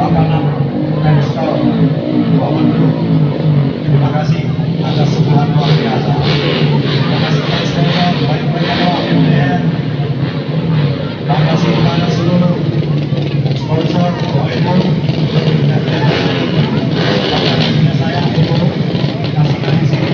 lapangan Textor Bawang. Terima kasih atas sebuah luar biasa. Terima kasih kepada sponsor baik-baik MDN. Terima kasih kepada seluruh sponsor ONU dan saya Ibu kasihkan di sini.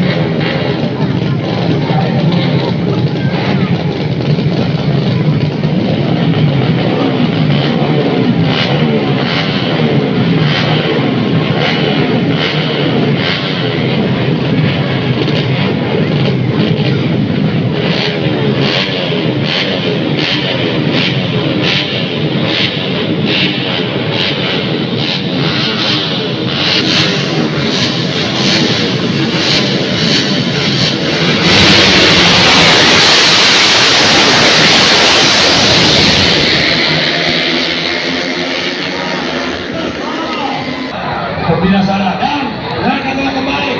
Pembina sana dan telah kembali.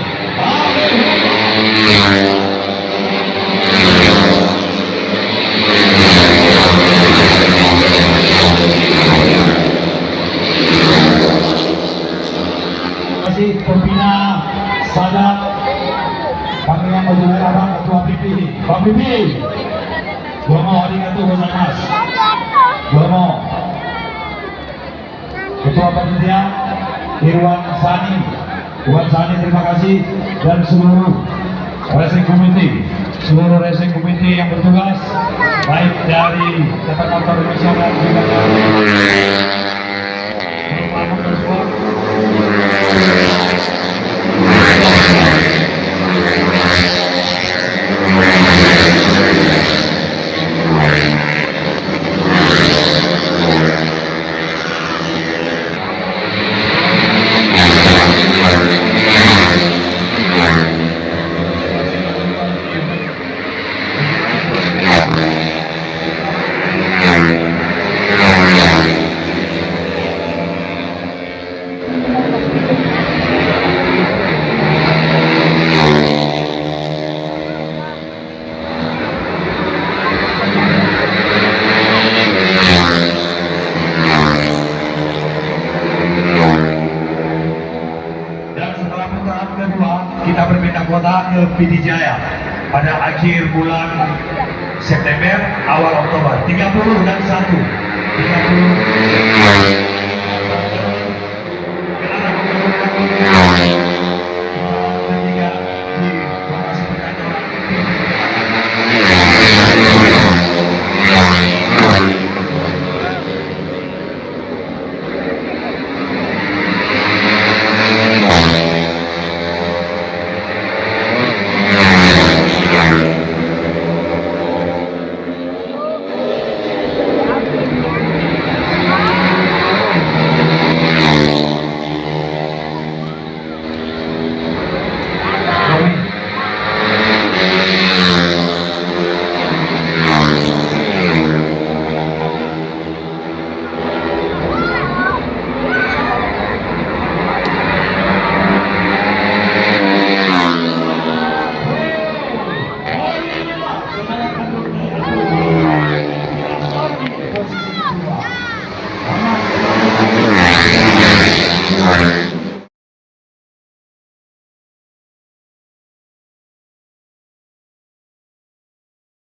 Masih pembina Sadat panggilan Majulah Abang Ketua PP Pak PP Gomo arigatou gozaimasu. Gomo Ketua Panitia Irwan Sani terima kasih, dan seluruh racing committee yang bertugas baik dari Departemen Indonesia dan juga kita berpindah kota ke PD Jaya pada akhir bulan September awal Oktober 30 dan 1 Amen.